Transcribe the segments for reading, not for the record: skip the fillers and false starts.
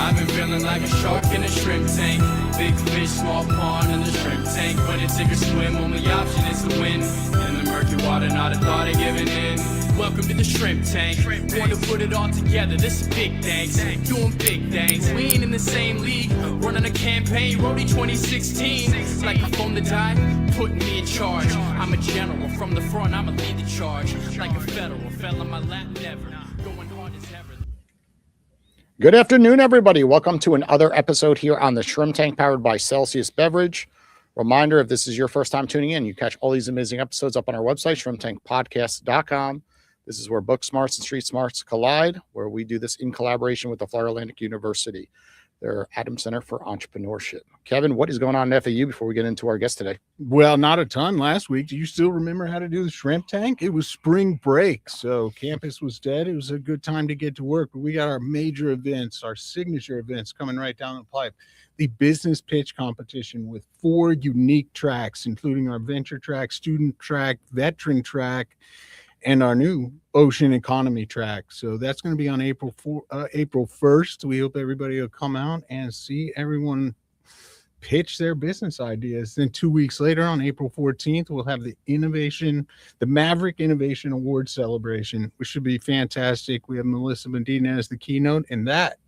I've been feeling like a shark in a shrimp tank. Big fish, small pond in the shrimp tank. When it's sink or swim, only option is to win. In the murky water, not a thought of giving in. Welcome to the shrimp tank. Want to put it all together, this is big thanks. Doing big things, we ain't in the same league. Running a campaign, Roadie 2016. Like a phone to die, putting me in charge. I'm a general, from the front I'ma lead the charge. Like a federal, fell on my lap never. Going hard as ever. Good afternoon, everybody. Welcome to another episode here on the Shrimp Tank, powered by Celsius Beverage. Reminder, if this is your first time tuning in, you catch all these amazing episodes up on our website, shrimptankpodcast.com. This is where book smarts and street smarts collide, where we do this in collaboration with the Florida Atlantic University, their Adams Center for Entrepreneurship. Kevin, what is going on in FAU before we get into our guest today? Well, not a ton last week. Do you still remember how to do the shrimp tank? It was spring break, so campus was dead. It was a good time to get to work, but we got our major events, our signature events coming right down the pipe. The business pitch competition with 4 unique tracks, including our venture track, student track, veteran track, and our new ocean economy track. So that's going to be on April 1st. We hope everybody will come out and see everyone pitch their business ideas. Then 2 weeks later, on April 14th, we'll have the Maverick Innovation Award celebration, which should be fantastic. We have Melissa Medina as the keynote, and that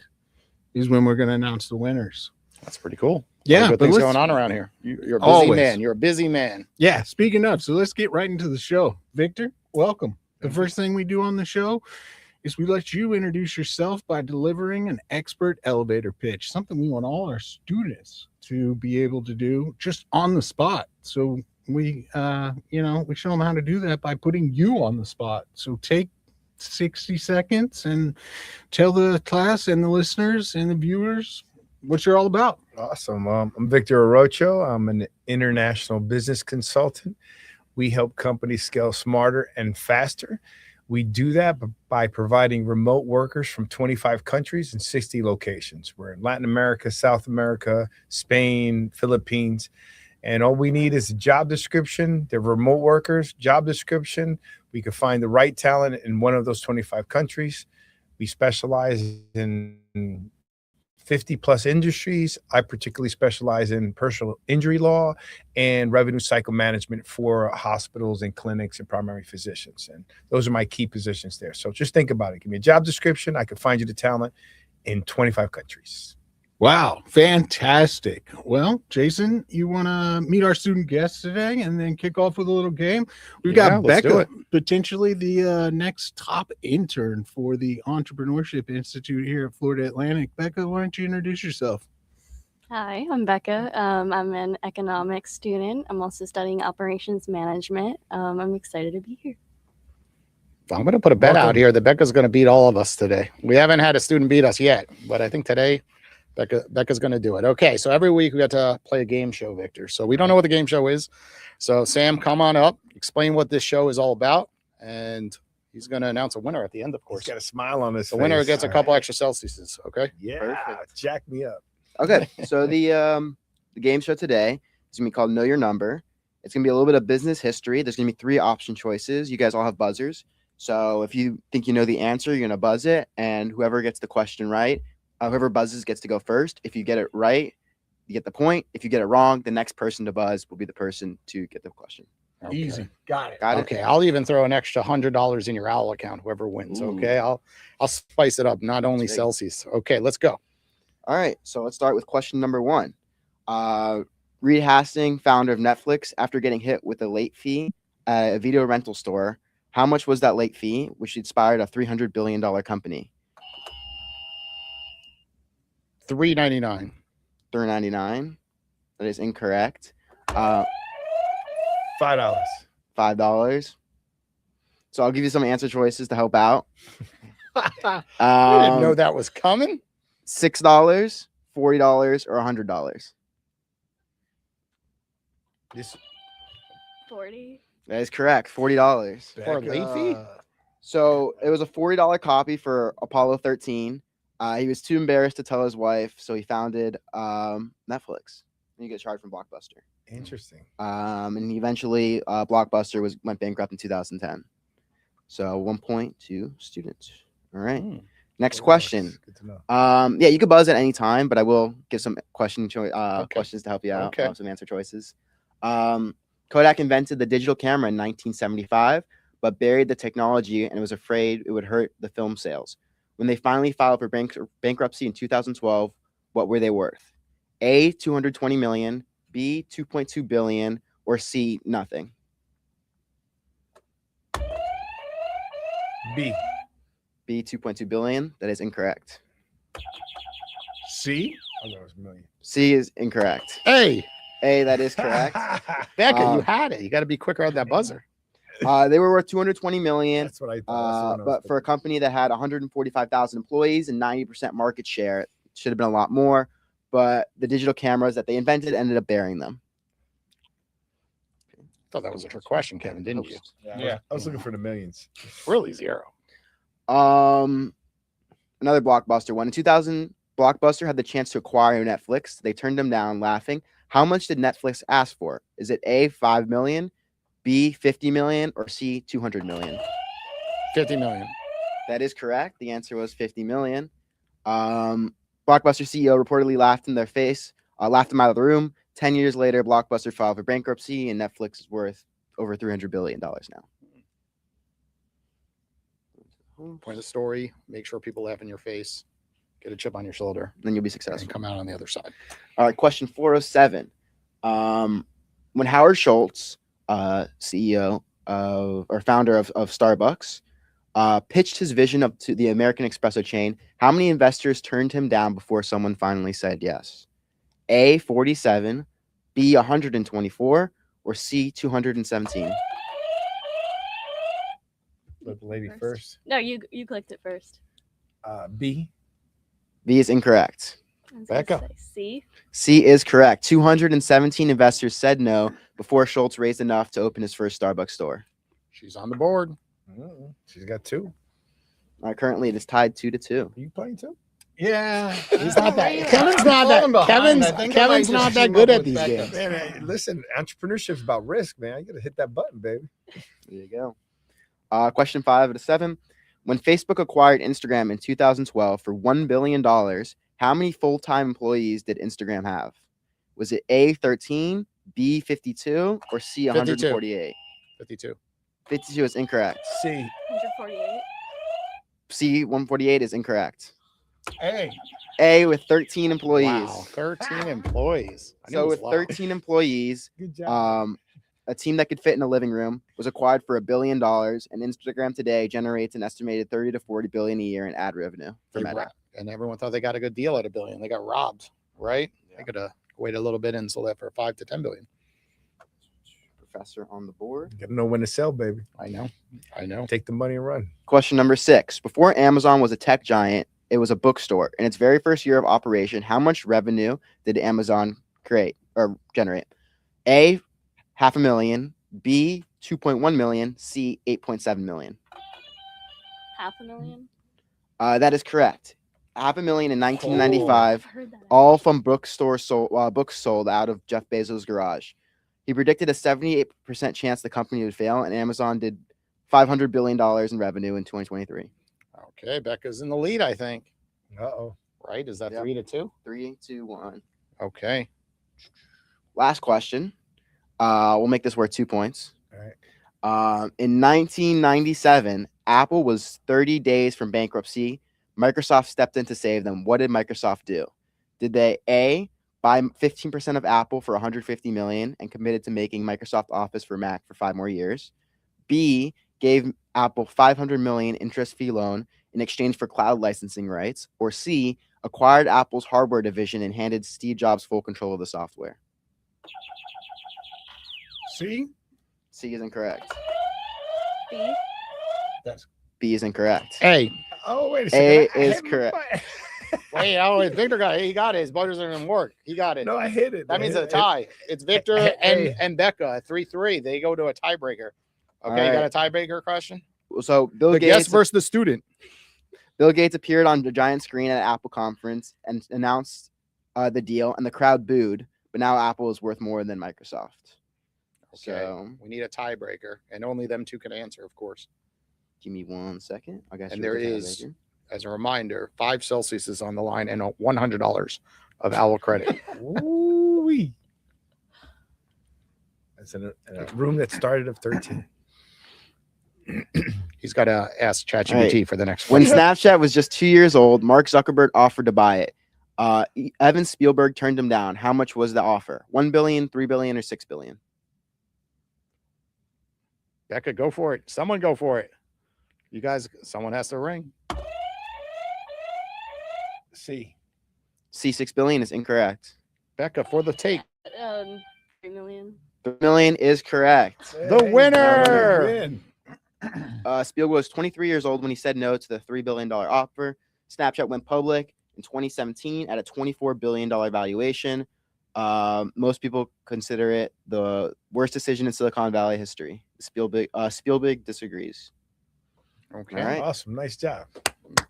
is when we're going to announce the winners. That's pretty cool. Yeah, good things going on around here. You're a busy always. man. You're a busy man. Yeah, speaking of, so let's get right into the show. Victor, welcome. The first thing we do on the show is we let you introduce yourself by delivering an expert elevator pitch, something we want all our students to be able to do just on the spot. So we show them how to do that by putting you on the spot. So take 60 seconds and tell the class and the listeners and the viewers what you're all about. Awesome. I'm Victor Arocho. I'm an international business consultant. We help companies scale smarter and faster. We do that by providing remote workers from 25 countries and 60 locations. We're in Latin America, South America, Spain, Philippines. And all we need is a job description. They're remote workers, job description. We can find the right talent in one of those 25 countries. We specialize in 50 plus industries. I particularly specialize in personal injury law and revenue cycle management for hospitals and clinics and primary physicians. And those are my key positions there. So just think about it. Give me a job description. I can find you the talent in 25 countries. Wow, fantastic. Well, Jason, you want to meet our student guests today and then kick off with a little game? We've got Becca, potentially the next top intern for the Entrepreneurship Institute here at Florida Atlantic. Becca, why don't you introduce yourself? Hi, I'm Becca. I'm an economics student. I'm also studying operations management. I'm excited to be here. I'm going to put a bet out here that Becca's going to beat all of us today. We haven't had a student beat us yet, but I think today Becca's going to do it. Okay, so every week we got to play a game show, Victor. So we don't know what the game show is. So Sam, come on up, explain what this show is all about, and he's going to announce a winner at the end, of course. He's got a smile on his face. The winner gets a couple extra Celsiuses, okay? Yeah, Perfect. Jack me up. Okay, so the game show today is going to be called Know Your Number. It's going to be a little bit of business history. There's going to be 3 option choices. You guys all have buzzers. So if you think you know the answer, you're going to buzz it, and whoever gets the question right, whoever buzzes gets to go first. If you get it right, you get the point. If you get it wrong, the next person to buzz will be the person to get the question. Okay. Easy. Got it. Okay, I'll even throw an extra $100 in your OWL account, whoever wins. Ooh. Okay, I'll spice it up, not only Celsius. Okay, let's go. All right, so let's start with question number 1. Reed Hastings, founder of Netflix, after getting hit with a late fee at a video rental store, how much was that late fee, which inspired a $300 billion company? $3.99. $3.99. That is incorrect. $5. $5. So I'll give you some answer choices to help out. I didn't know that was coming. $6, $40, or $100. This 40. That is correct. $40. For a late fee? So it was a $40 copy for Apollo 13. He was too embarrassed to tell his wife, so he founded Netflix. And you get charged from Blockbuster. Interesting. And eventually Blockbuster went bankrupt in 2010. So 1 point to students. All right. Next question. Good to know. Yeah, you can buzz at any time, but I will give some questions to help you out. Okay. Some answer choices. Kodak invented the digital camera in 1975, but buried the technology and was afraid it would hurt the film sales. When they finally filed for bankruptcy in 2012, what were they worth? A, 220 million, B, 2.2 billion, or C, nothing. B. B, 2.2 billion. That is incorrect. C. I thought it was a million. C is incorrect. Hey, A, that is correct. Becca, you Um, had it. You got to be quicker at that buzzer. They were worth 220 million. That's what I thought. But for a company that had 145,000 employees and 90% market share, it should have been a lot more. But the digital cameras that they invented ended up burying them. Thought that was a trick question, Kevin, didn't you? Yeah. I was looking for the millions. Really zero. Another Blockbuster one. In 2000, Blockbuster had the chance to acquire Netflix. They turned them down, laughing. How much did Netflix ask for? Is it A, 5 million, B, 50 million, or C, 200 million? 50 million. That is correct. The answer was 50 million. Blockbuster CEO reportedly laughed in their face, laughed them out of the room. 10 years later, Blockbuster filed for bankruptcy, and Netflix is worth over $300 billion now. Point the story. Make sure people laugh in your face. Get a chip on your shoulder. Then you'll be And successful. come out on the other side. All right, question 407. When Howard Schultz, CEO or founder of Starbucks, pitched his vision to the American Espresso chain, how many investors turned him down before someone finally said yes? A, 47, B, 124, or C, 217? Let the lady First. first. No, you clicked it first. B. B is incorrect. I was Becca. gonna say C. C is correct. 217 investors said no before Schultz raised enough to open his first Starbucks store. She's on the board. She's got 2. Currently, it is tied 2-2. Are you playing 2? Yeah. He's not that. I'm Kevin's not falling that. behind. I think I might Kevin's just not that team good up at with these Becca. games. Man, hey, listen, entrepreneurship's about risk, man. You got to hit that button, baby. There you go. Question 5 out of 7. When Facebook acquired Instagram in 2012 for $1 billion, how many full-time employees did Instagram have? Was it A, 13, B, 52, or C, 148? 52. 52 is incorrect. C. 148. C, 148 is incorrect. Hey. A, with 13 employees. Wow, 13 employees. I knew it So was with low. 13 employees, Good job. a team that could fit in a living room was acquired for $1 billion, and Instagram today generates an estimated 30 to 40 billion a year in ad revenue for They Meta. and everyone thought they got a good deal at $1 billion. They got robbed, right? They could have waited a little bit and sold that for 5 to 10 billion. Professor on the board. Got to know when to sell, baby. I know. Take the money and run. Question number 6. Before Amazon was a tech giant, it was a bookstore. In its very first year of operation, how much revenue did Amazon create or generate? A, $500,000. B, 2.1 million. C, 8.7 million. $500,000. That is correct. $500,000 in 1995. I've heard that. All from books sold out of Jeff Bezos' garage. He predicted a 78% chance the company would fail, and Amazon did $500 billion in revenue in 2023. Okay, Becca's in the lead, I think. Uh-oh. Right? Is that Yep. 3-2? 3, 2, 1. Okay. Last question. We'll make this worth 2 points. All right. In 1997, Apple was 30 days from bankruptcy. Microsoft stepped in to save them. What did Microsoft do? Did they A, buy 15% of Apple for $150 million and committed to making Microsoft Office for Mac for 5 more years? B, gave Apple $500 million interest fee loan in exchange for cloud licensing rights? Or C, acquired Apple's hardware division and handed Steve Jobs full control of the software? C. C is incorrect. B. B is incorrect. A. Oh, wait a A second. I is hit my correct. button. Wait, Victor got it. He got it. His butters didn't work. He got it. No, I hit it. That means I a hit it. tie. It's Victor Hey. and Becca, 3-3. They go to a tiebreaker. Okay, All you got a tiebreaker question? So Bill The Gates guest versus the student. Bill Gates appeared on the giant screen at an Apple conference and announced the deal, and the crowd booed. But now Apple is worth more than Microsoft. Okay. So We need a tiebreaker, and only them two can answer, of course. give me 1 second. I guess And there is as a reminder, 5 Celsius is on the line and $100 of Owl credit. Ooh-wee. That's in a room that started at 13. He's got to ask ChatGPT for the next When one. Snapchat was just 2 years old, Mark Zuckerberg offered to buy it. Evan Spielberg turned him down. How much was the offer? 1 billion, 3 billion, or 6 billion? Becca, go for it. Someone go for it. You guys, someone has to ring. C. C, 6 billion is incorrect. Becca, for the tape. 3 million. 3 million is correct. The winner! Win. Spielberg was 23 years old when he said no to the $3 billion offer. Snapchat went public in 2017 at a $24 billion valuation. Most people consider it the worst decision in Silicon Valley history. Spielberg disagrees. Okay. All right. Awesome. Nice job.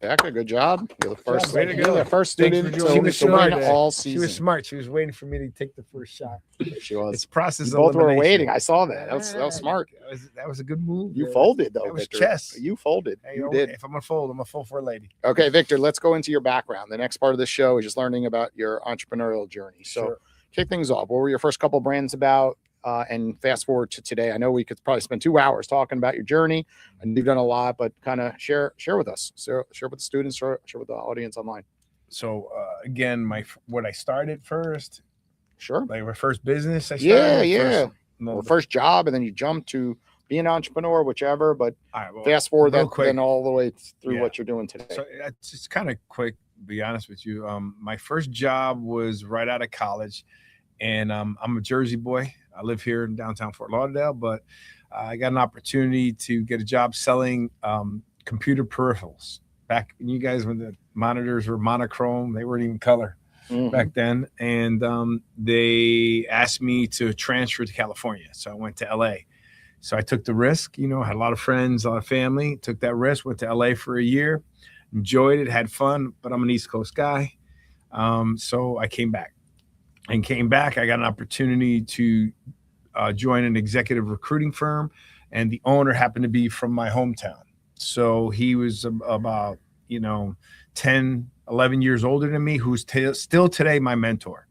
Becca, good job. You're the first, Way to you're go. the first Thanks student for joining. to She was win smart. all She season. was smart. She was waiting for me to take the first shot. She was. It's process. You both were elimination. waiting. I saw that. That was smart. That was a good move. You folded, though, That was Victor. chess. You folded. Hey, You did. If I'm gonna fold, I'm gonna fold for a lady. Okay, Victor, let's go into your background. The next part of the show is just learning about your entrepreneurial journey. So Sure. kick things off. What were your first couple brands about? And fast forward to today. I know we could probably spend 2 hours talking about your journey, and you've done a lot, but kind of share with us. Share with the students, share with the audience online. So again, what I started first, Sure. like my first business. I Yeah. started Well, first job, and then you jump to be an entrepreneur, whichever. But All right, well, fast forward real that quick. then all the way through Yeah. what you're doing today. So it's kind of quick, to be honest with you. My first job was right out of college, and I'm a Jersey boy. I live here in downtown Fort Lauderdale, but I got an opportunity to get a job selling computer peripherals. Back when you guys, when the monitors were monochrome, they weren't even color Mhm. back then. And they asked me to transfer to California. So I went to LA. So I took the risk, had a lot of friends, a lot of family, took that risk, went to LA for a year, enjoyed it, had fun, but I'm an East Coast guy. So I came back. I got an opportunity to join an executive recruiting firm, and the owner happened to be from my hometown. So he was about, 10, 11 years older than me, who's still today my mentor,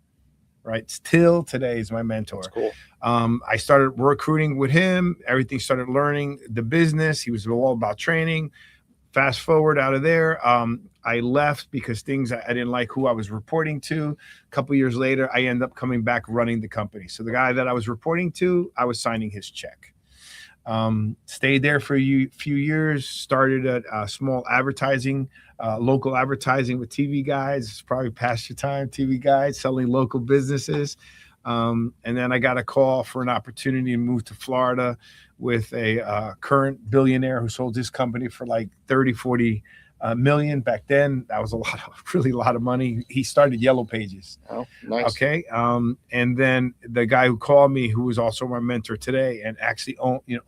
right? Still today is my mentor. That's cool. I started recruiting with him. Everything started learning the business. He was all about training. Fast forward out of there, I left because I didn't like who I was reporting to. A couple years later, I ended up coming back running the company. So the guy that I was reporting to, I was signing his check. Stayed there for a few years, started a small advertising, local advertising with TV guides. It's probably past your time, TV guides, selling local businesses. And then I got a call for an opportunity to move to Florida with a current billionaire who sold his company for like 30, 40 million. Back then, that was really a lot of money. He started Yellow Pages. Oh, nice. Okay. And then the guy who called me, who was also my mentor today and actually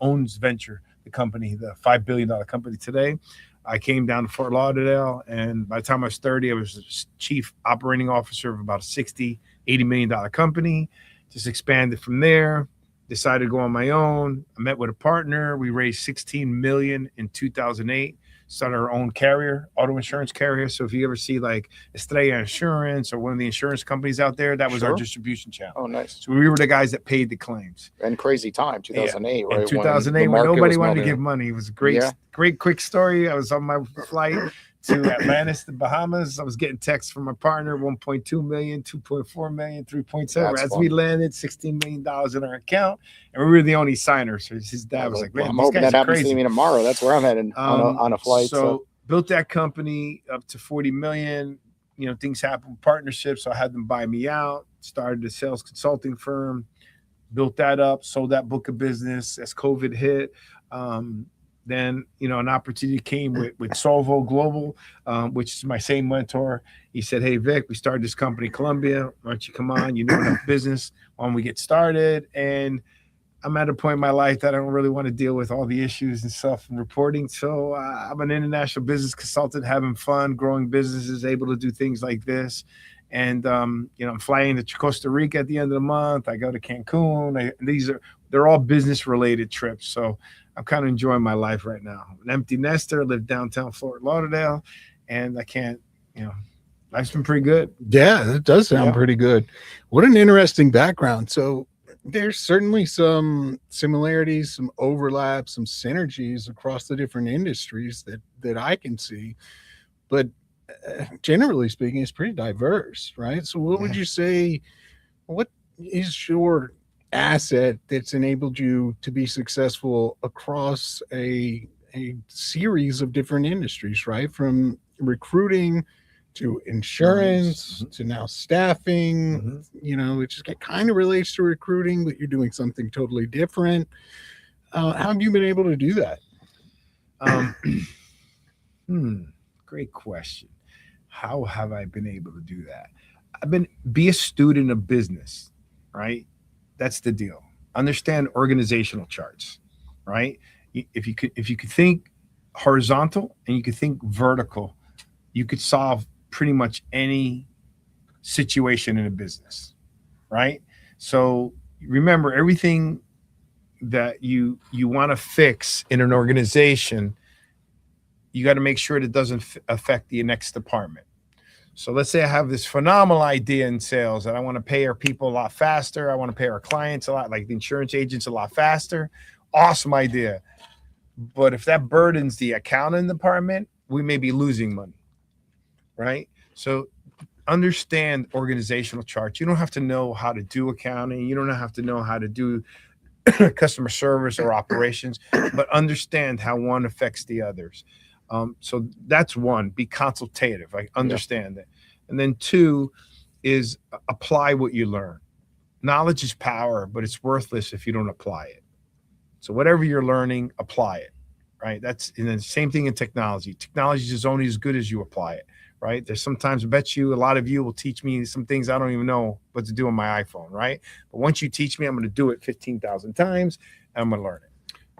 owns Venture, the company, the $5 billion company today. I came down to Fort Lauderdale, and by the time I was 30, I was the chief operating officer of about a $60, $80 million company. Just expanded from there, decided to go on my own. I met with a partner. We raised $16 million in 2008. Started our own carrier, auto insurance carrier. So if you ever see like Estrella Insurance or one of the insurance companies out there, that was our Sure. distribution channel. Oh, nice. So we were the guys that paid the claims. And crazy time, 2008, right? In 2008, when nobody wanted to give money. It was a great quick story. I was on my flight to Atlantis, the Bahamas. I was getting texts from my partner, 1.2 million, 2.4 million, 3.7. As we landed, $16 million in our account, and we were the only signers. So his dad was like, man, I'm these hoping guys that are happens to crazy. me tomorrow. That's where I'm headed on a flight. So built that company up to 40 million. Things happen with partnerships. So I had them buy me out, started a sales consulting firm, built that up, sold that book of business as COVID hit. Then, an opportunity came with Solvo Global, which is my same mentor. He said, hey, Vic, we started this company, Columbia. Why don't you come on? You know enough business. Why don't we get started? And I'm at a point in my life that I don't really want to deal with all the issues and stuff and reporting. So I'm an international business consultant, having fun, growing businesses, able to do things like this. And, I'm flying to Costa Rica at the end of the month. I go to Cancun. They're all business related trips. So I'm kind of enjoying my life right now. An empty nester, live downtown Fort Lauderdale. and I can't, life's been pretty good. Yeah, that does sound Yeah. pretty good. What an interesting background. So there's certainly some similarities, some overlaps, some synergies across the different industries that I can see. But generally speaking, it's pretty diverse, right? So what would you say, what is your asset that's enabled you to be successful across a series of different industries, right? From recruiting to insurance to now staffing, which kind of relates to recruiting, but you're doing something totally different. How have you been able to do that? Great question. How have I been able to do that? Be a student of business, right? That's the deal. Understand organizational charts, right? If you could think horizontal and you could think vertical, you could solve pretty much any situation in a business, right? So remember, everything that you want to fix in an organization, you got to make sure it doesn't affect the next department. So let's say I have this phenomenal idea in sales that I want to pay our people a lot faster. I want to pay our clients a lot, like the insurance agents, a lot faster. Awesome idea. But if that burdens the accounting department, we may be losing money, right? So understand organizational charts. You don't have to know how to do accounting. You don't have to know how to do customer service or operations, but understand how one affects the others. So that's one, be consultative. I understand that. And then two is apply what you learn. Knowledge is power, but it's worthless if you don't apply it. So whatever you're learning, apply it, right? And then same thing in technology. Technology is only as good as you apply it, right? There's sometimes, I bet you, a lot of you will teach me some things I don't even know what to do on my iPhone, right? But once you teach me, I'm going to do it 15,000 times, and I'm going to learn it.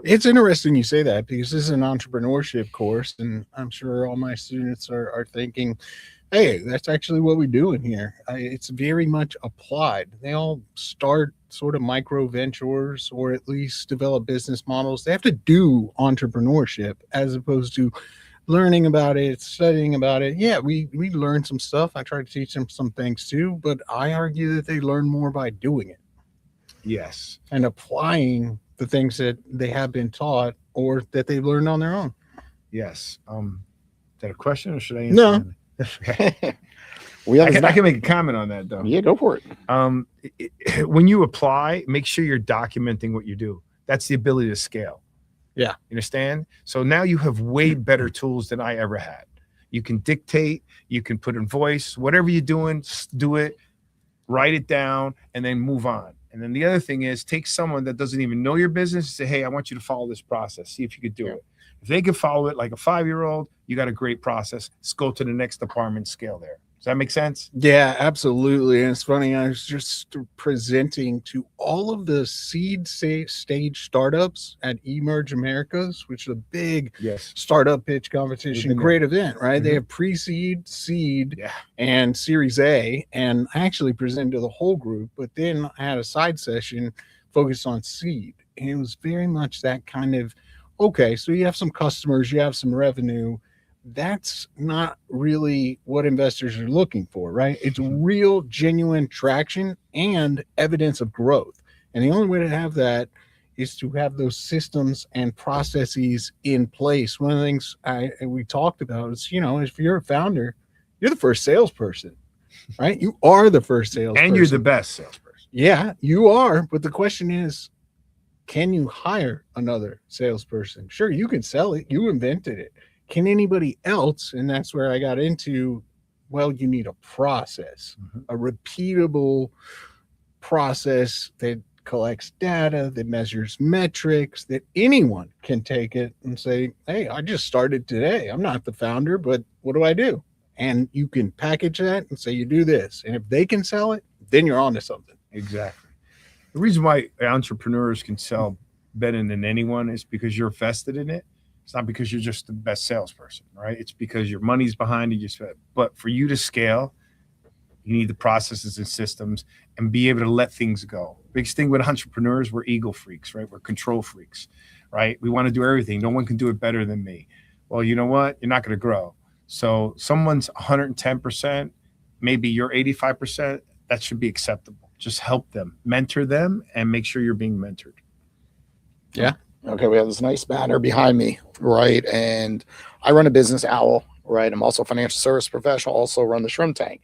It's interesting you say that, because this is an entrepreneurship course, and I'm sure all my students are thinking, hey, that's actually what we do in here. It's very much applied. They all start sort of micro ventures, or at least develop business models. They have to do entrepreneurship as opposed to learning about it, studying about it. Yeah, we learn some stuff. I try to teach them some things too, but I argue that they learn more by doing it. Yes. And applying the things that they have been taught or that they've learned on their own. Yes. Is that a question, or should I answer? No. Okay. I can make a comment on that, though. Yeah, go for it. When you apply, make sure you're documenting what you do. That's the ability to scale. Yeah. You understand? So now you have way better tools than I ever had. You can dictate, you can put in voice, whatever you're doing, do it, write it down, and then move on. And then the other thing is, take someone that doesn't even know your business and say, hey, I want you to follow this process. See if you could do it. If they can follow it like a 5-year-old, you got a great process. Let's go to the next department, scale there. Does that make sense? Yeah, absolutely. And it's funny, I was just presenting to all of the seed stage startups at Emerge Americas, which is a big startup pitch competition. Great event, right? Mm-hmm. They have pre-seed, seed, and Series A. And I actually presented to the whole group, but then I had a side session focused on seed. And it was very much that kind of, okay, so you have some customers, you have some revenue. That's not really what investors are looking for, right? It's real, genuine traction and evidence of growth. And the only way to have that is to have those systems and processes in place. One of the things we talked about is, if you're a founder, you're the first salesperson, right? You are the first salesperson. And you're the best salesperson. Yeah, you are. But the question is, can you hire another salesperson? Sure, you can sell it. You invented it. Can anybody else? And that's where I got into, well, you need a process, a repeatable process that collects data, that measures metrics, that anyone can take it and say, hey, I just started today. I'm not the founder, but what do I do? And you can package that and say, you do this. And if they can sell it, then you're on to something. Exactly. The reason why entrepreneurs can sell better than anyone is because you're vested in it. It's not because you're just the best salesperson, right? It's because your money's behind it. But for you to scale, you need the processes and systems and be able to let things go. Biggest thing with entrepreneurs, we're ego freaks, right? We're control freaks, right? We want to do everything. No one can do it better than me. Well, you know what? You're not going to grow. So someone's 110%, maybe you're 85%, that should be acceptable. Just help them, mentor them, and make sure you're being mentored. Okay, we have this nice banner behind me, right? And I run a business, Owl, right? I'm also a financial service professional, also run the Shrimp Tank.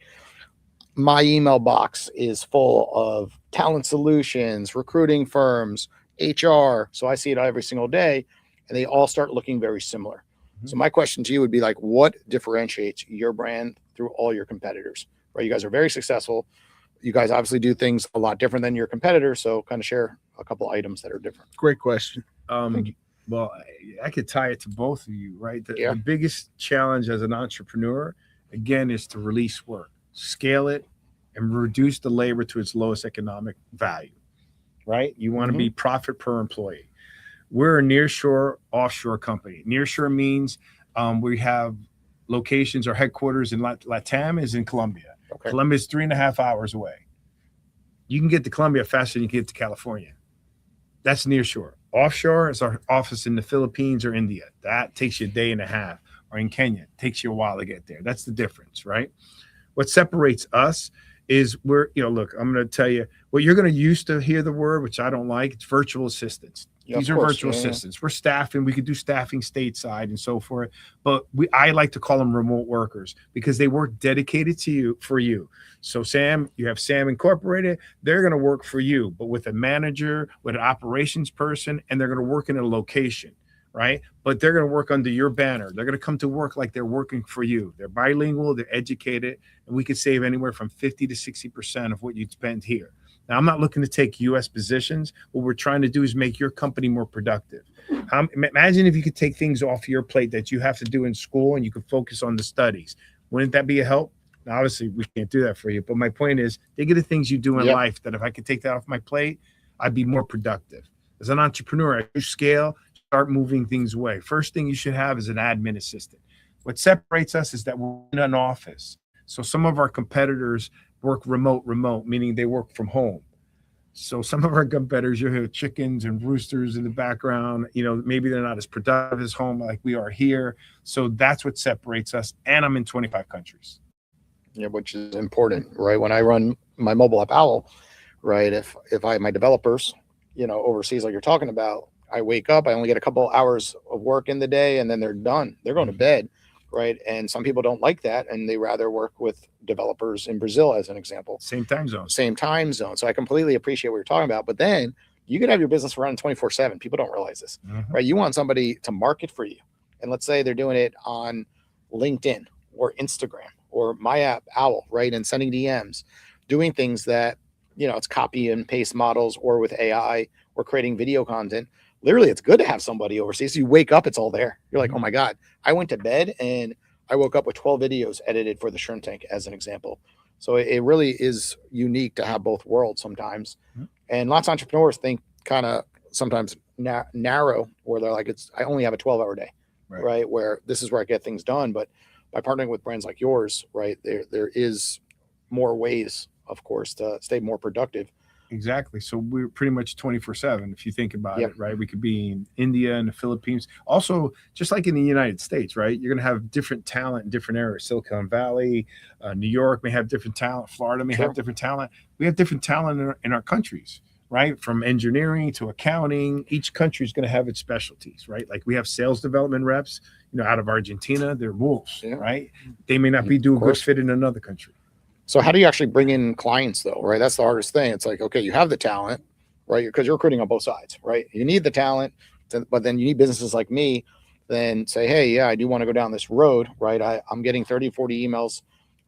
My email box is full of talent solutions, recruiting firms, HR. So I see it every single day, and they all start looking very similar. So my question to you would be like, what differentiates your brand through all your competitors? Right? You guys are very successful. You guys obviously do things a lot different than your competitors. So kind of share a couple items that are different. Great question. Well, I could tie it to both of you, right? Yeah. The biggest challenge as an entrepreneur, again, is to release work, scale it, and reduce the labor to its lowest economic value, right? You want to be profit per employee. We're a nearshore, offshore company. Nearshore means we have locations, our headquarters in Latam is in Colombia. Okay. Colombia is 3.5 hours away. You can get to Colombia faster than you can get to California. That's nearshore. Offshore is our office in the Philippines or India. That takes you a day and a half. Or in Kenya, it takes you a while to get there. That's the difference, right? What separates us is look, I'm going to tell you what you're going to use to hear the word, which I don't like. It's virtual assistants. These are virtual assistants. We're staffing. We could do staffing stateside and so forth. But I like to call them remote workers because they work dedicated to you for you. So Sam, you have Sam Incorporated. They're going to work for you, but with a manager, with an operations person, and they're going to work in a location, right? But they're going to work under your banner. They're going to come to work like they're working for you. They're bilingual. They're educated, and we could save anywhere from 50 to 60% of what you'd spend here. Now, I'm not looking to take U.S. positions. What we're trying to do is make your company more productive. Imagine if you could take things off your plate that you have to do in school and you could focus on the studies. Wouldn't that be a help? Now, obviously, we can't do that for you. But my point is, think of the things you do in life that if I could take that off my plate, I'd be more productive. As an entrepreneur, as you scale, start moving things away. First thing you should have is an admin assistant. What separates us is that we're in an office. So some of our competitors work remote, meaning they work from home. So some of our competitors, you hear chickens and roosters in the background. Maybe they're not as productive as home like we are here. So that's what separates us. And I'm in 25 countries. Yeah, which is important, right? When I run my mobile app Owl, right? If I have my developers, overseas, like you're talking about, I wake up, I only get a couple hours of work in the day, and then they're done. They're going to bed, right? And some people don't like that, and they rather work with developers in Brazil, as an example. Same time zone. So I completely appreciate what you're talking about. But then you could have your business running 24/7. People don't realize this, right? You want somebody to market for you. And let's say they're doing it on LinkedIn or Instagram or my app, Owl, right? And sending DMs, doing things that, it's copy and paste models or with AI or creating video content. Literally, it's good to have somebody overseas. So you wake up, it's all there. You're like, oh my God, I went to bed and I woke up with 12 videos edited for the Shrimp Tank, as an example. So it really is unique to have both worlds sometimes. And lots of entrepreneurs think kind of sometimes narrow, where they're like, I only have a 12-hour day, right? Where this is where I get things done. But by partnering with brands like yours, right, there is more ways, of course, to stay more productive. Exactly. So we're pretty much 24/7. If you think about it, right? We could be in India and the Philippines. Also, just like in the United States, right? You're going to have different talent in different areas. Silicon Valley, New York may have different talent. Florida may have different talent. We have different talent in our countries, right? From engineering to accounting. Each country is going to have its specialties, right? Like we have sales development reps, out of Argentina. They're wolves, right? They may not do a good fit in another country. So how do you actually bring in clients though, right? That's the hardest thing. It's like, okay, you have the talent, right? Because you're recruiting on both sides, right? You need the talent, but then you need businesses like me then say, hey, yeah, I do want to go down this road, right? I'm getting 30, 40 emails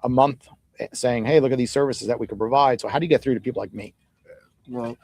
a month saying, hey, look at these services that we could provide. So how do you get through to people like me? Well,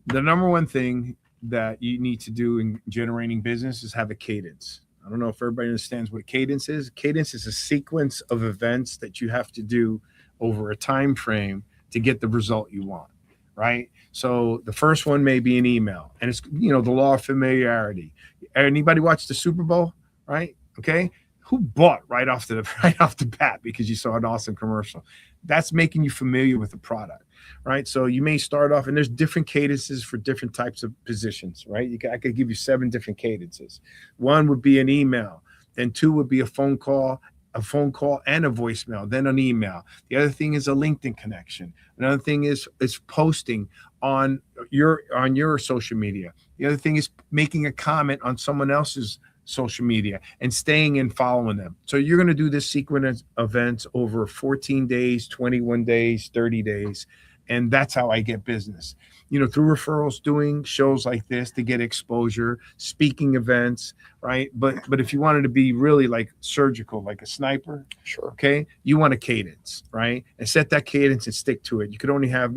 the number one thing that you need to do in generating business is have a cadence. I don't know if everybody understands what a cadence is. Cadence is a sequence of events that you have to do over a time frame to get the result you want, right? So the first one may be an email, and it's the law of familiarity. Anybody watch the Super Bowl, right? Okay, who bought right off the bat because you saw an awesome commercial? That's making you familiar with the product, right? So you may start off, and there's different cadences for different types of positions, right? I could give you 7 different cadences. One would be an email. Then 2 would be a phone call and a voicemail, then an email. The other thing is a LinkedIn connection. Another thing is posting on your social media. The other thing is making a comment on someone else's social media and staying and following them. So you're going to do this sequence of events over 14 days, 21 days, 30 days. And that's how I get business, through referrals, doing shows like this to get exposure, speaking events, right? But if you wanted to be really like surgical, like a sniper, Sure. okay, you want a cadence, right? And set that cadence and stick to it. You could only have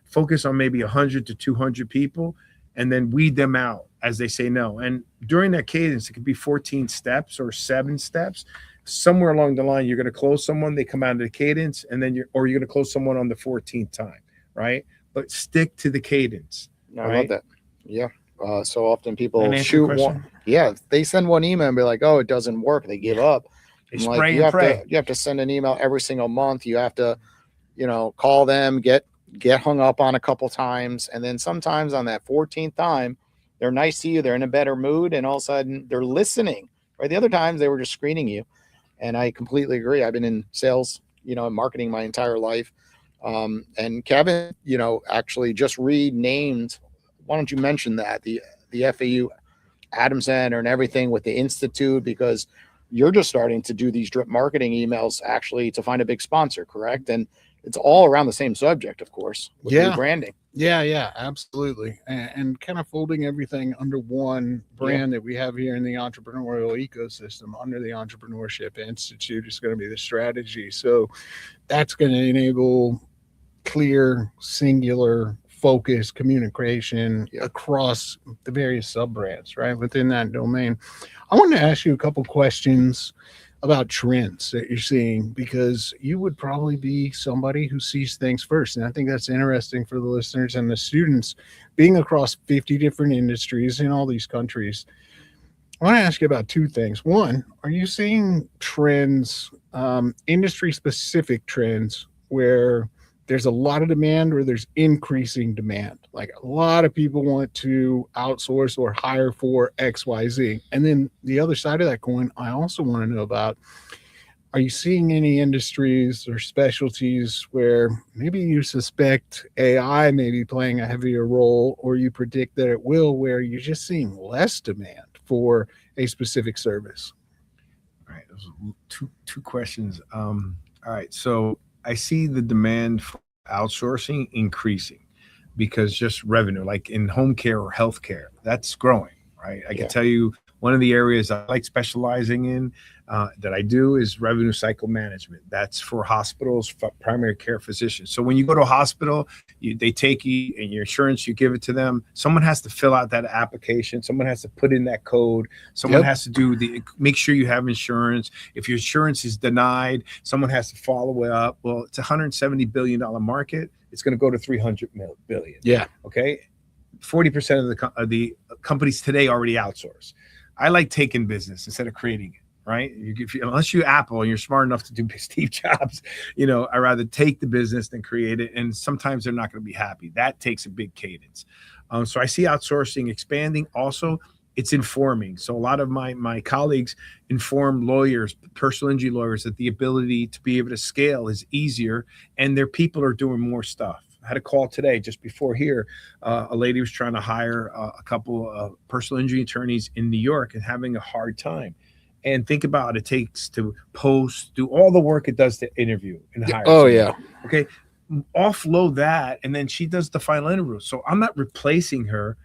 focus on maybe 100 to 200 people and then weed them out as they say no. And during that cadence, it could be 14 steps or 7 steps. Somewhere along the line, you're going to close someone, they come out of the cadence, and then you're going to close someone on the 14th time, right? But stick to the cadence. I right? love that. Yeah. So often people That answer shoot your one. question? Yeah. They send one email and be like, oh, it doesn't work. They give up. They I'm spray like, and pray. you have to send an email every single month. You have to, call them, get hung up on a couple times. And then sometimes on that 14th time, they're nice to you. They're in a better mood. And all of a sudden they're listening, right? The other times they were just screening you. And I completely agree. I've been in sales, and marketing my entire life. And Kevin, actually just renamed, why don't you mention that, the FAU Adam Center and everything with the Institute, because you're just starting to do these drip marketing emails actually to find a big sponsor, correct? And it's all around the same subject, of course, with new branding. Yeah, absolutely. And kind of folding everything under one brand that we have here in the entrepreneurial ecosystem under the Entrepreneurship Institute is going to be the strategy. So that's going to enable clear, singular, focused communication across the various sub-brands, right, within that domain. I want to ask you a couple questions about trends that you're seeing, because you would probably be somebody who sees things first. And I think that's interesting for the listeners and the students, being across 50 different industries in all these countries. I want to ask you about 2 things. One, are you seeing trends, industry specific trends, where there's a lot of demand or there's increasing demand? Like a lot of people want to outsource or hire for XYZ. And then the other side of that coin, I also want to know about, are you seeing any industries or specialties where maybe you suspect AI may be playing a heavier role, or you predict that it will, where you're just seeing less demand for a specific service? All right. Those are two questions. All right. So I see the demand for outsourcing increasing because just revenue, like in home care or healthcare, that's growing, right? I can tell you one of the areas I like specializing in that I do is revenue cycle management. That's for hospitals, for primary care physicians. So when you go to a hospital, they take you and your insurance, you give it to them. Someone has to fill out that application. Someone has to put in that code. Someone has to make sure you have insurance. If your insurance is denied, someone has to follow it up. Well, it's a $170 billion market. It's going to go to 300 billion. Yeah. Okay. 40% of the companies today already outsource. I like taking business instead of creating it. Right? Unless you're Apple and you're smart enough to do Steve Jobs, I rather take the business than create it. And sometimes they're not going to be happy. That takes a big cadence. So I see outsourcing expanding. Also, it's informing. So a lot of my colleagues inform lawyers, personal injury lawyers, that the ability to be able to scale is easier, and their people are doing more stuff. I had a call today just before here. A lady was trying to hire a couple of personal injury attorneys in New York and having a hard time. And think about what it takes to post, do all the work it does to interview and hire. Oh, yeah. Okay. Offload that. And then she does the final interview. So I'm not replacing her.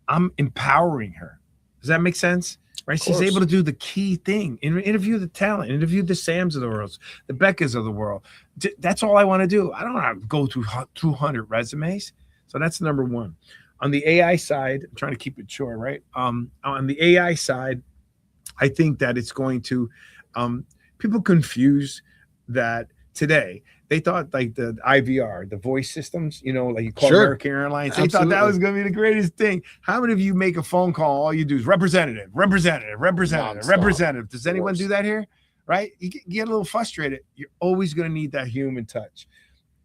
I'm empowering her. Does that make sense? Right. She's able to do the key thing. Interview the talent, interview the Sams of the world, the Beccas of the world. That's all I want to do. I don't want to go through 200 resumes. So that's number one. On the AI side, I'm trying to keep it short, right? On the AI side, I think that it's going to, people confuse that today. They thought like the IVR, the voice systems, like you call American Airlines, they thought that was going to be the greatest thing. How many of you make a phone call? All you do is representative. Does anyone do that here? Right? You get a little frustrated. You're always going to need that human touch.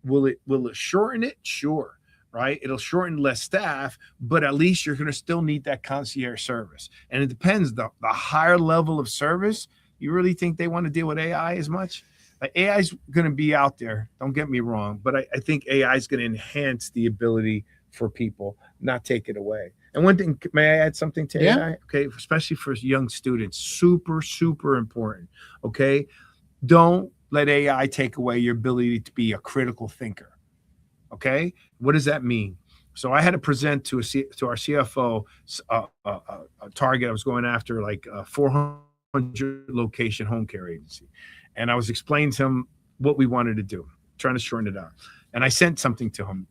Will it shorten it? Sure. right? It'll shorten less staff, but at least you're going to still need that concierge service. And it depends. The higher level of service, you really think they want to deal with AI as much? Like AI is going to be out there. Don't get me wrong, but I think AI is going to enhance the ability for people, not take it away. And one thing, may I add something to AI? Okay, especially for young students, super, super important. Okay, don't let AI take away your ability to be a critical thinker. Okay, what does that mean? So I had to present to our CFO a target I was going after, like a 400 location home care agency, and I was explaining to him what we wanted to do, trying to shorten it out. And I sent something to him.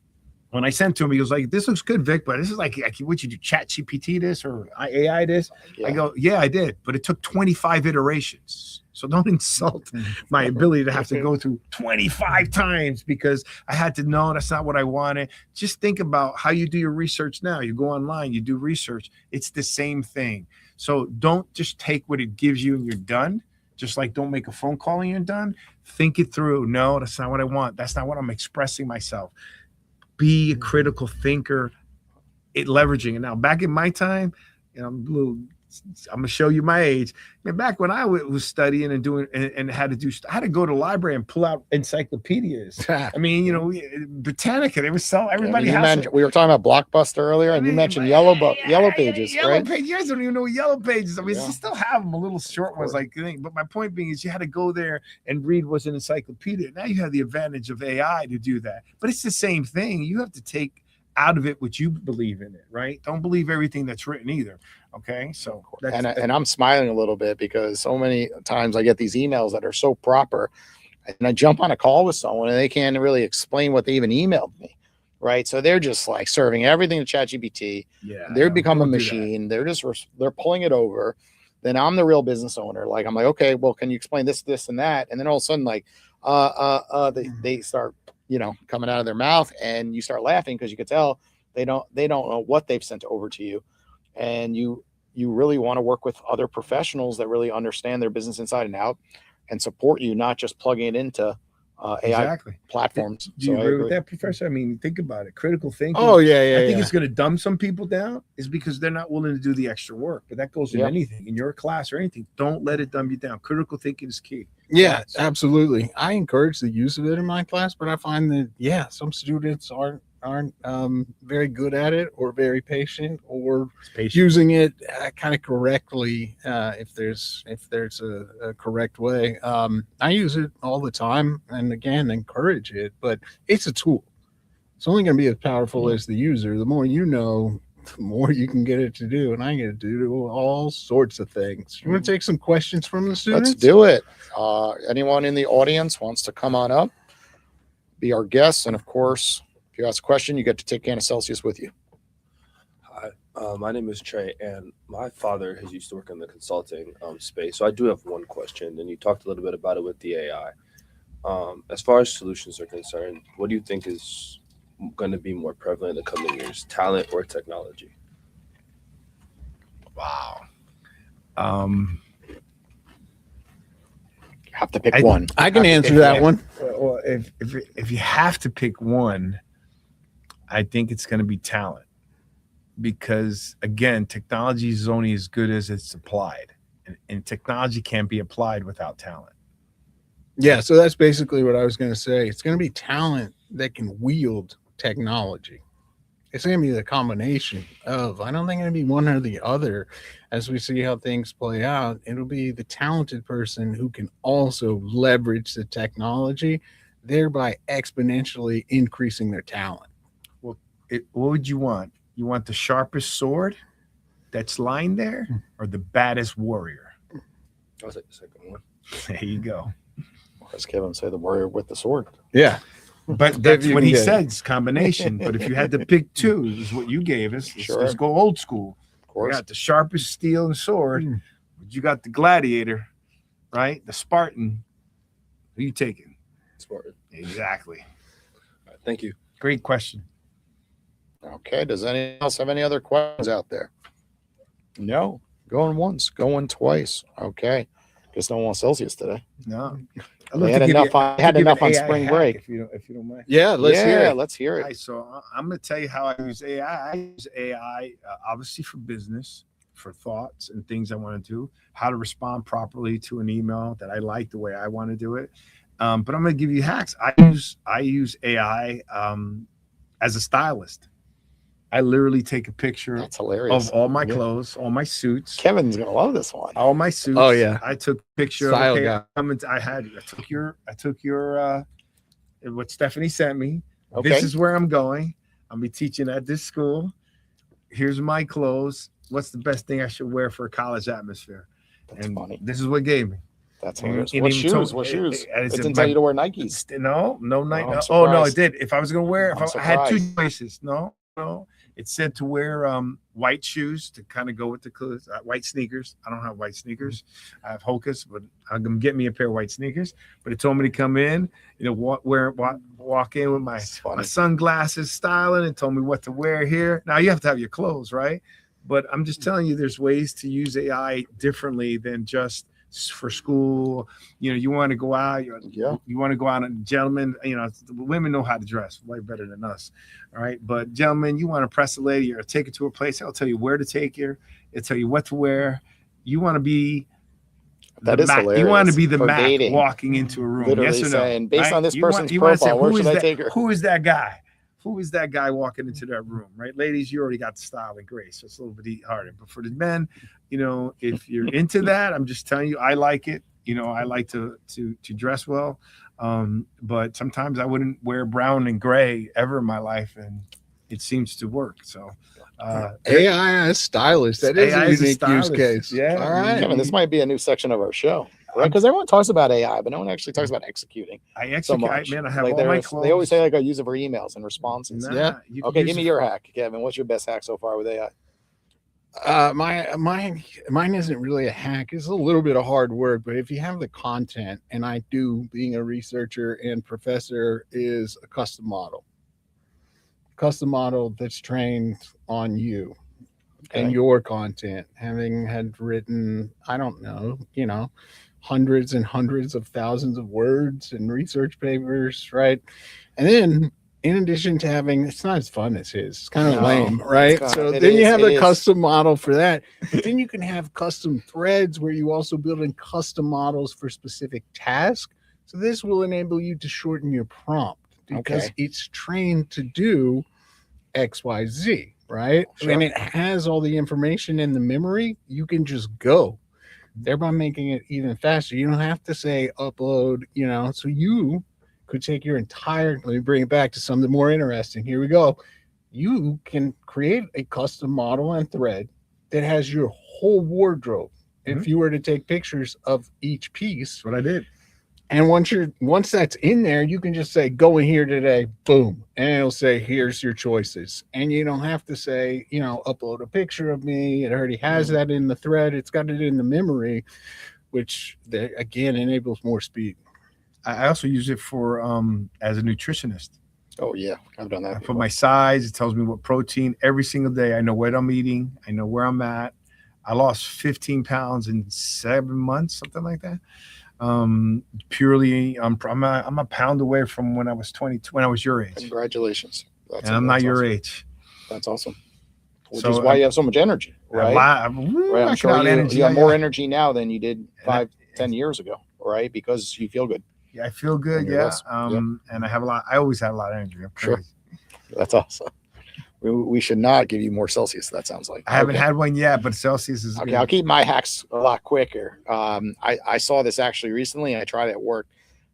When I sent to him, he was like, "This looks good, Vic, but this is like what you do, chat GPT this or AI this?" Yeah. I go, "Yeah, I did, but it took 25 iterations. So don't insult my ability to have to go through 25 times because I had to know that's not what I wanted." Just think about how you do your research now. You go online, you do research. It's the same thing. So don't just take what it gives you and you're done. Just like don't make a phone call and you're done. Think it through. No, that's not what I want. That's not what I'm expressing myself. Be a critical thinker, leveraging it. Now, back in my time, I'm gonna show you my age. Man, back when I was studying and doing and had to go to the library and pull out encyclopedias. I mean, Britannica, they would sell everybody. We were talking about Blockbuster earlier, and you mentioned Yellow Pages, right? Pages. You guys don't even know what Yellow Pages. I mean, you still have them, a little short ones like thing. But my point being is, you had to go there and read what's an encyclopedia. Now you have the advantage of AI to do that, but it's the same thing. You have to take out of it what you believe in it, right? Don't believe everything that's written either. Okay, so and I'm smiling a little bit because so many times I get these emails that are so proper, and I jump on a call with someone and they can't really explain what they even emailed me, right? So they're just like serving everything to ChatGPT. Yeah, they've become a machine. They're pulling it over. Then I'm the real business owner. Like I'm like, okay, well, can you explain this, and that? And then all of a sudden, like, they start, coming out of their mouth, and you start laughing because you could tell they don't know what they've sent over to you. And you really want to work with other professionals that really understand their business inside and out and support you, not just plugging it into AI platforms. Do you agree with that, Professor? I mean, think about it. Critical thinking. Oh, yeah. I think it's going to dumb some people down is because they're not willing to do the extra work. But that goes in anything, in your class or anything. Don't let it dumb you down. Critical thinking is key. Yeah, absolutely. I encourage the use of it in my class, but I find that, some students aren't very good at it or very patient or using it kind of correctly if there's a correct way. I use it all the time and again encourage it, but it's a tool. It's only going to be as powerful as the user. The more you know, the more you can get it to do, and I get it to do all sorts of things. You want to take some questions from the students? Let's do it. Anyone in the audience wants to come on up, be our guest, and of course, if you ask a question, you get to take a can of Celsius with you. Hi, my name is Trey, and my father has used to work in the consulting space. So I do have one question, and you talked a little bit about it with the AI. As far as solutions are concerned, what do you think is going to be more prevalent in the coming years, talent or technology? Wow. You have to pick one. I can answer that one. Well, if you have to pick one, I think it's going to be talent, because again, technology is only as good as it's applied, and technology can't be applied without talent. Yeah, so that's basically what I was going to say. It's going to be talent that can wield technology. It's going to be the combination of, I don't think it's going to be one or the other. As we see how things play out, it'll be the talented person who can also leverage the technology, thereby exponentially increasing their talent. What would you want? You want the sharpest sword that's lying there, or the baddest warrior? I'll take the second one. There you go. As Kevin say, the warrior with the sword. Yeah. But that's what he said, it's combination. But if you had to pick two, is what you gave us. Let's go old school. Of course. You got the sharpest steel and sword, but you got the gladiator, right? The Spartan. Who you taking? Spartan. Exactly. All right, thank you. Great question. Okay. Does anyone else have any other questions out there? No. Going once, going twice. Okay. Guess no one wants Celsius today. No, They had enough on spring break. if you don't mind. Yeah, let's hear it. Let's hear All it. right, so I'm going to tell you how I use AI. I use AI obviously for business, for thoughts and things I want to do, how to respond properly to an email that I like the way I want to do it. But I'm going to give you hacks. I use AI as a stylist. I literally take a picture That's hilarious. of all my clothes, all my suits, Kevin's gonna love this one. all my suits. Oh, yeah. I took a picture Style of guy. I took your what Stephanie sent me. Okay. This is where I'm going. I'll be teaching at this school. Here's my clothes. What's the best thing I should wear for a college atmosphere? That's and funny. this is what gave me. That's And hilarious. it What even shoes? told- What it- shoes? it- It it's didn't my- tell you to wear Nikes. No, I'm it surprised. did. If I was gonna wear, I'm I had two surprised. choices. No. It said to wear white shoes to kind of go with the clothes, white sneakers. I don't have white sneakers. I have Hokas, but I'm gonna get me a pair of white sneakers. But it told me to come in, walk in with my It's funny. sunglasses, styling, and told me what to wear here. Now you have to have your clothes, right? But I'm just telling you, there's ways to use AI differently than just for school. You want to go out. You want to go out, and gentlemen, the women know how to dress way better than us. All right, but gentlemen, you want to impress a lady or take her to a place. I'll tell you where to take her. It'll tell you what to wear. You want to be That is hilarious. You want to be the For Mac dating. walking into a room. Literally Yes or no? saying, based on this You want- person's you want to say, profile, where who should is I that- take her? Who is that guy? Who is that guy walking into that room, right? Ladies, you already got the style and grace, so it's a little bit harder. But for the men, if you're into that, I'm just telling you, I like it. I like to dress well, but sometimes I wouldn't wear brown and gray ever in my life, and it seems to work. So AI as stylist. That is AI a as a unique use stylist. case. Yeah. All right. Kevin, this might be a new section of our show, right? Because everyone talks about AI, but no one actually talks about executing I so execute. much. Man, I have Like all my they clothes. always say I use it for emails and responses. Nah, Yeah. you can Okay, use give me it your hack, Kevin. What's your best hack so far with AI? Mine isn't really a hack. It's a little bit of hard work, but if you have the content, and I do, being a researcher and professor, is a custom model that's trained on you and your content, having had written, I don't know, hundreds and hundreds of thousands of words and research papers, right? And then in addition to having, it's not as fun as his, it's kind of No, lame, right? it's So it then you is- have it the is. custom model for that. But then you can have custom threads where you also build in custom models for specific tasks. So this will enable you to shorten your prompt because Okay. it's trained to do XYZ, right? Sure. And it has all the information in the memory. You can just go, thereby making it even faster. You don't have to say upload, so you could take your entire, let me bring it back to something more interesting. Here we go. You can create a custom model and thread that has your whole wardrobe. If you were to take pictures of each piece, That's what I did. and once that's in there, you can just say, go in here today, boom. And it'll say, here's your choices. And you don't have to say, upload a picture of me. It already has that in the thread. It's got it in the memory, which again enables more speed. I also use it for as a nutritionist. Oh yeah, I've done I that. put my size. It tells me what protein every single day. I know what I'm eating. I know where I'm at. I lost 15 pounds in 7 months, something like that. Purely, I'm a pound away from when I was 22, when I was your age, Congratulations. and I'm not your awesome. age. That's awesome. Which So is why you have so much energy, right? Right, I'm I sure got energy. you have I more got- energy now than you did 5-10 years ago, right? Because you feel good. Yeah, I feel good. And you're Yeah. less- yep. And I have a lot. I always had a lot of energy. I'm Sure. crazy. That's awesome. We should not give you more Celsius. That sounds like I haven't Okay. had one yet, but Celsius is Okay, good. I'll keep my hacks a lot quicker. I saw this actually recently, and I tried it at work.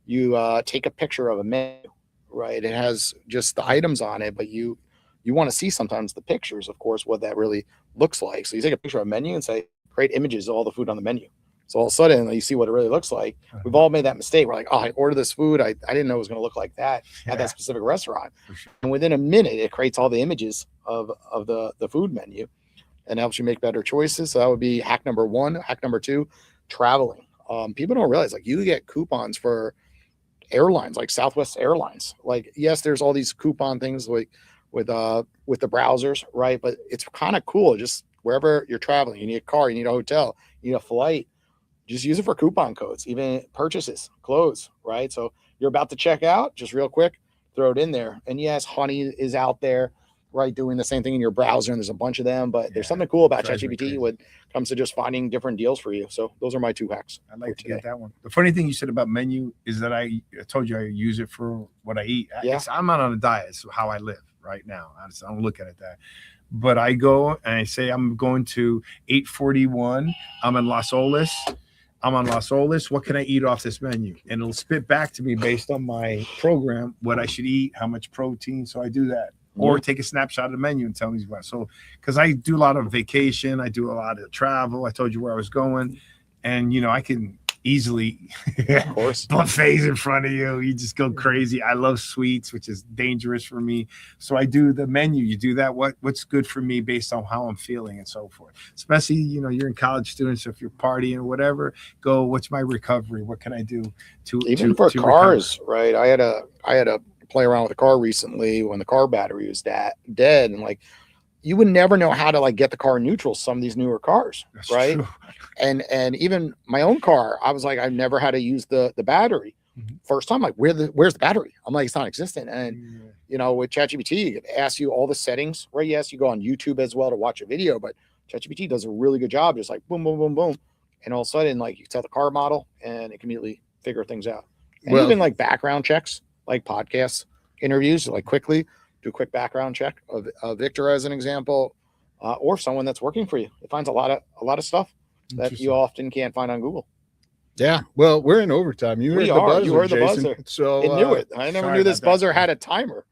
You take a picture of a menu, right? It has just the items on it, but you want to see sometimes the pictures, of course, what that really looks like. So you take a picture of a menu and say, create images of all the food on the menu. So all of a sudden you see what it really looks like. We've all made that mistake. We're like, oh, I ordered this food. I didn't know it was going to look like that at Yeah. that specific restaurant. For sure. And within a minute, it creates all the images of the food menu and helps you make better choices. So that would be hack number one. Hack number two, traveling. People don't realize like you get coupons for airlines like Southwest Airlines. Like, yes, there's all these coupon things like with the browsers, right? But it's kind of cool. Just wherever you're traveling, you need a car, you need a hotel, you need a flight. just use it for coupon codes, even purchases, clothes, right? So you're about to check out, just real quick, throw it in there. And yes, Honey is out there, right, doing the same thing in your browser, and there's a bunch of them, but there's something cool about drives me ChatGPT crazy. when it comes to just finding different deals for you. So those are my 2 hacks. I'd like for to today. get that one. The funny thing you said about menu is that I told you I use it for what I eat. I'm not on a diet. It's how I live right now. I don't look at it that. But I go and I say I'm going to 841. I'm in Las Olas. I'm on Las Olas. What can I eat off this menu? And it'll spit back to me based on my program what I should eat, how much protein. So I do that. Or take a snapshot of the menu and tell me what. So, because I do a lot of vacation, I do a lot of travel. I told you where I was going, and I can easily Of course. buffets in front of you. You just go crazy. I love sweets, which is dangerous for me. So I do the menu. You do that. What's good for me based on how I'm feeling and so forth. Especially, you're in college students. So if you're partying or whatever, go. What's my recovery? What can I do Even for cars, right? I had a play around with a car recently when the car battery was dead, and like you would never know how to like get the car neutral. Some of these newer cars, That's right? true. And even my own car, I was like, I've never had to use the battery. First time, like where's the battery? I'm like, it's non-existent. And with ChatGPT, it asks you all the settings, right? Yes, you go on YouTube as well to watch a video, but ChatGPT does a really good job, just like boom, boom, boom, boom, and all of a sudden, like you tell the car model, and it can immediately figure things out. And even like background checks, like podcasts, interviews, like quickly do a quick background check of Victor as an example, or someone that's working for you. It finds a lot of stuff that you often can't find on Google. Yeah, well, we're in overtime. You heard the buzzer. You heard the Jason. buzzer. So It knew it. I never sorry knew this about that. buzzer had a timer.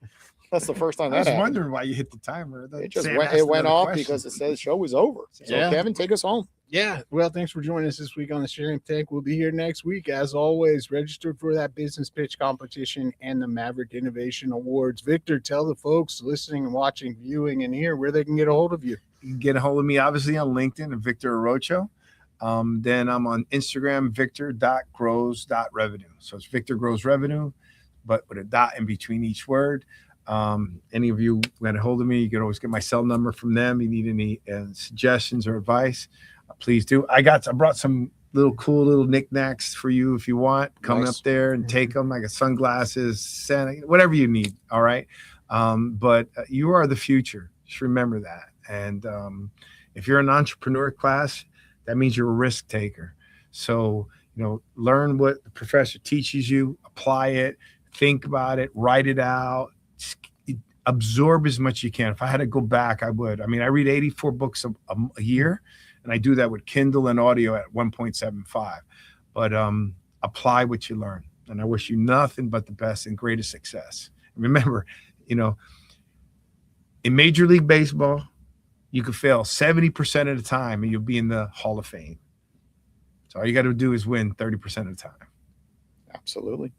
That's the first time I that was happened. wondering why you hit the timer. It went off because it says the show was over. So Yeah. Kevin, take us home. Yeah, well, thanks for joining us this week on the Shrimp Tank. We'll be here next week. As always, registered for that business pitch competition and the Maverick Innovation Awards. Victor, tell the folks listening and watching, viewing, and here where they can get a hold of you. You can get a hold of me, obviously, on LinkedIn at Victor Arocho. Then I'm on Instagram, victor.grows.revenue. So it's Victor Grows Revenue, but with a dot in between each word. Any of you get a hold of me, you can always get my cell number from them. You need any suggestions or advice, please do. I brought some cool little knickknacks for you if you want. Come up there and take them. I got sunglasses, Santa, whatever you need. All right. But you are the future. Just remember that. And if you're an entrepreneur class, that means you're a risk taker. So, learn what the professor teaches you, apply it, think about it, write it out, absorb as much as you can. If I had to go back, I would. I mean, I read 84 books a year, and I do that with Kindle and audio at 1.75. But apply what you learn. And I wish you nothing but the best and greatest success. And remember, in Major League Baseball, you could fail 70% of the time and you'll be in the Hall of Fame. So all you got to do is win 30% of the time. Absolutely.